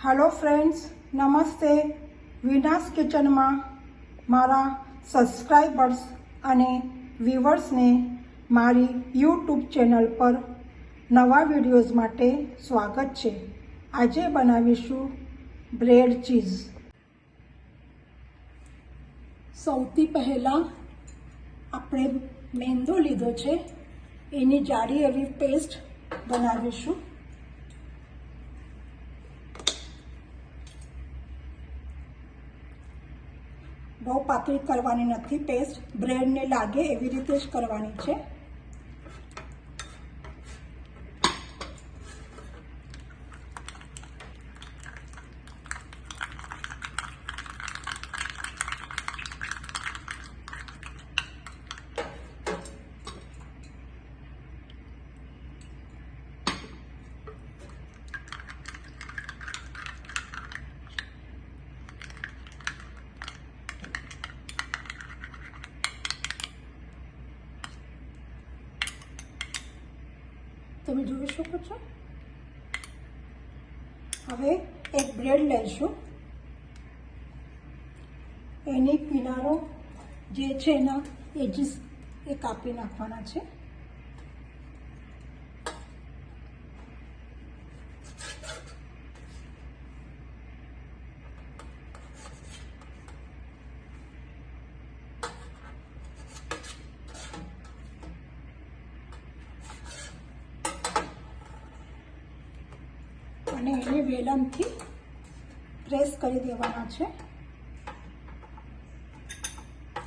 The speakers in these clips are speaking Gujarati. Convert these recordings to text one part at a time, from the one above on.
हेलो फ्रेंड्स, नमस्ते। विनाश किचन में मारा सब्सक्राइबर्स अने व्यूवर्स ने मारी यूट्यूब चैनल पर नवा विडियोज माटे स्वागत छे। आजे बनावीशुं ब्रेड चीज। सौथी पहला आपणे मेंदो लीधो छे, एनी जाडी एवी पेस्ट बनावीशुं। बहु पातળી करवानी नथी, पेस्ट ब्रेड ने लागे एवी रीते ज करवानी छे। તમે જોઈ શકો છો। હવે એક બ્રેડ લઈશું, એની કિનારો જે છે એના એજીસ એ કાપી નાખવાના છે। અને એને વેલણથી પ્રેસ કરી દેવાના છે,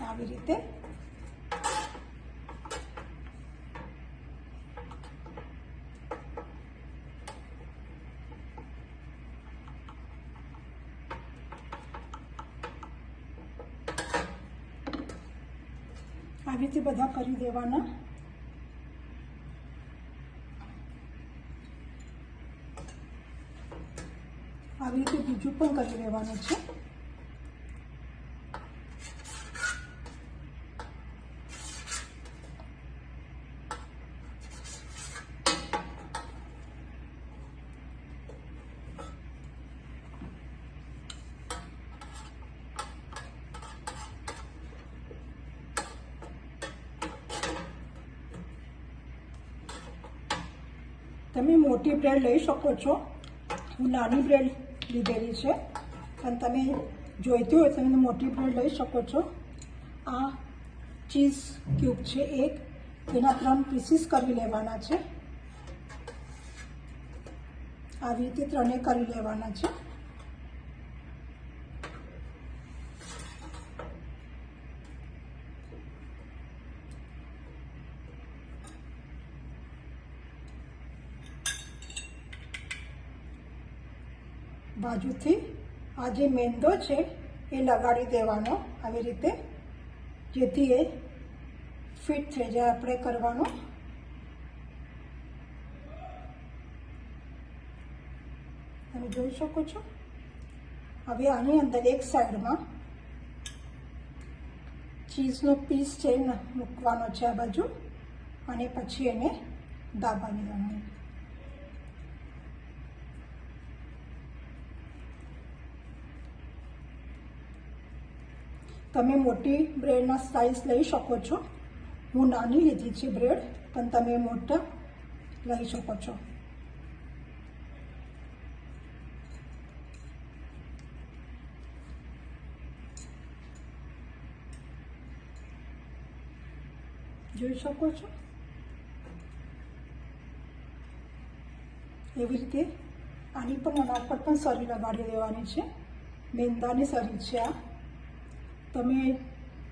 આવી રીતે। આવી રીતે બધા કરી દેવાના। આવી રીતે બીજું પણ કરી લેવાનું છે। તમે મોટી બ્રેડ લઈ શકો છો, હું નાની બ્રેડ લીધેલી છે, પણ તમે જોઈતી હોય તમે મોટી બ્રેડ લઈ શકો છો। આ ચીઝ ક્યુબ છે એક, તેના 3 પીસીસ કરી લેવાના છે, આવી રીતે 3 કરી લેવાના છે। બાજુથી આ જે મેંદો છે એ લગાડી દેવાનો આવી રીતે, જેથી એ ફિટ થઈ જાય આપણે કરવાનો। તમે જોઈ શકો છો। હવે આની અંદર એક સાઈડમાં ચીઝનો પીસ છે મૂકવાનો છે આ બાજુ, અને પછી એને દાબી દેવાનું। તમે મોટી બ્રેડના સ્લાઇસ લઈ શકો છો, હું નાની લીધી છે બ્રેડ, પણ તમે મોટા લઈ શકો છો। જોઈ શકો છો એવી રીતે। આની પણ આના ઉપર પણ સરી લગાડી દેવાની છે, મેંદાની સરી છે આ। તમે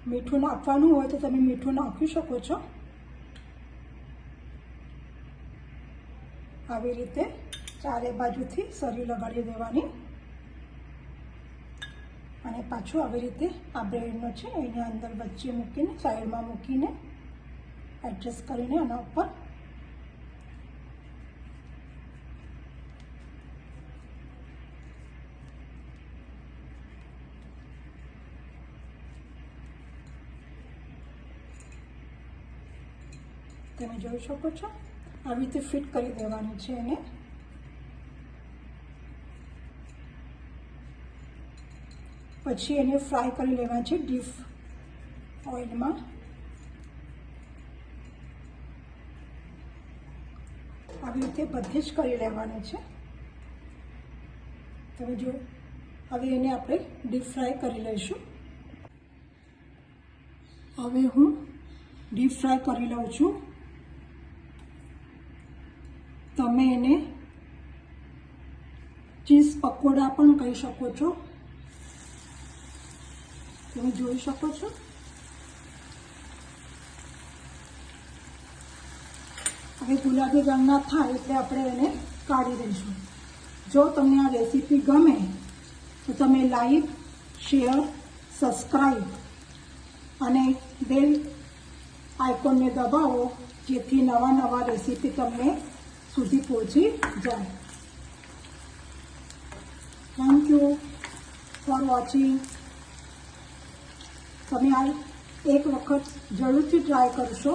મીઠું નાખવાનું હોય તો તમે મીઠું નાખી શકો છો। આવી રીતે ચારે બાજુથી સરી લગાડી દેવાની, અને પાછું આવી રીતે આ બ્રેડનો છે એની અંદર વચ્ચે મૂકીને સાઈડમાં મૂકીને એડજસ્ટ કરીને આના ઉપર તમે જોઈ શકો છો આવી રીતે ફિટ કરી દેવાની છે એને। પછી એને ફ્રાય કરી લેવા છે ડીપ ઓઇલમાં. આવી રીતે બધી જ કરી લેવાની છે. તમે જો હવે એને આપણે ડીપ ફ્રાય કરી લઈશું. હવે હું ડીપ ફ્રાય કરી લઉં છું. તમે એને ચીઝ પકોડા પણ કહી શકો છો. તમે જોઈ શકો છો. હવે ગુલાબી રંગના થાય એટલે આપણે એને કાઢી દઈશું. જો તમને આ રેસીપી ગમે તો તમે લાઈક, શેર, સબસ્ક્રાઈબ અને બેલ આઇકોનને દબાવો, જેથી નવા રેસીપી તમને સુધી પહોંચી જાય. Thank you for watching. તમે આ એક વખત જરૂરથી ટ્રાય કરશો.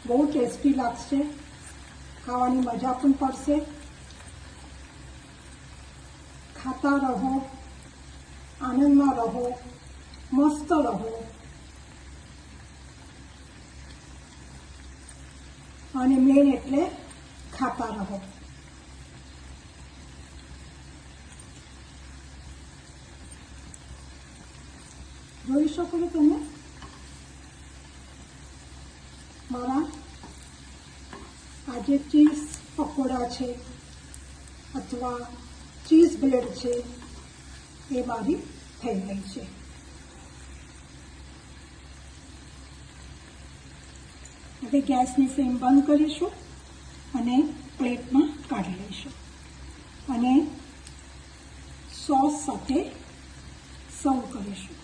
બહુ ટેસ્ટી લાગશે, ખાવાની મજા પણ પડશે. ખાતા રહો, આનંદમાં રહો, મસ્ત રહો અને મેન એટલે ખાતા રહો. જોઈ શકો છો તમે મારા આ જે ચીઝ પકોડા છે અથવા ચીઝ બ્રેડ છે એ મારી થઈ ગઈ છે. હવે ગેસની ફ્લેમ બંધ કરીશું અને પ્લેટમાં કાઢી લઈશું અને સોસ સાથે સર્વ કરીશું.